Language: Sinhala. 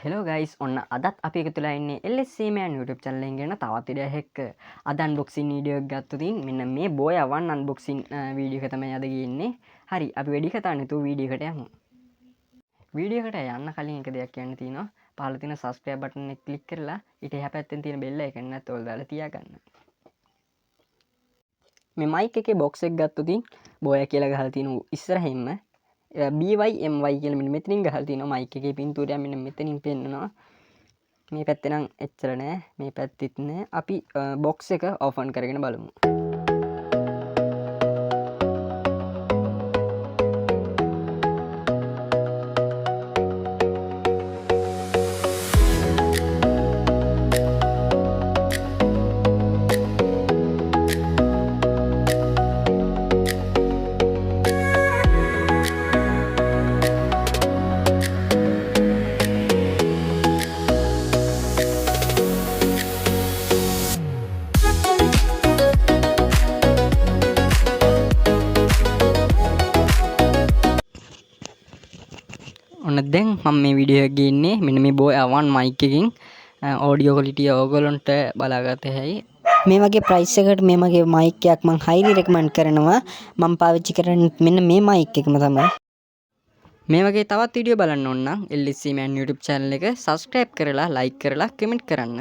හෙලෝ ගයිස් ඔන්න අදත් අපි එකතුලා ඉන්නේ LSCමෑන් YouTube channel එකෙන් ගෙන තවත් වීඩියෝ එකක් අද අන්බොක්සින් වීඩියෝ එකක් ගත්තොතින් මෙන්න මේ බෝයා 1 අන්බොක්සින් වීඩියෝ එක තමයි අද ගියන්නේ. හරි අපි වැඩි කතා නැතුව වීඩියෝ එකට යමු. වීඩියෝ එකට යන්න කලින් එක දෙයක් කියන්න තියෙනවා. පහළ තියෙන subscribe button එක click කරලා ඊට එහා පැත්තෙන් තියෙන bell icon එකත් ඕල් දාලා තියාගන්න. මේ mic එකේ box එක ගත්තොතින් බෝයා කියලා ගහලා තියෙන ඉස්සරහින්ම BYMY කියලා මෙන්න මෙතනින් ගහලා තියෙනවා mic එකේ පින්තූරය මෙන්න මෙතනින් පෙන්නනවා. මේ පැත්තේ නම් එච්චර නෑ මේ පැත්තෙත් නෑ අපි බොක්ස් එක ඕපන් කරගෙන බලමු. ඔන්න දැන් මම මේ වීඩියෝ එක ගේන්නේ මෙන්න මේ බෝයා 1 mic එකකින් audio quality ඔයගොල්ලන්ට බලාගන්න හැයි මේ වගේ ප්‍රයිස් එකකට මේ වගේ mic එකක් මම highly recommend කරනවා. මම පාවිච්චි කරන්නේ මෙන්න මේ mic එකම තමයි. මේ වගේ තවත් වීඩියෝ බලන්න ඕන නම් LSC Man YouTube channel එක subscribe කරලා like කරලා comment කරන්න.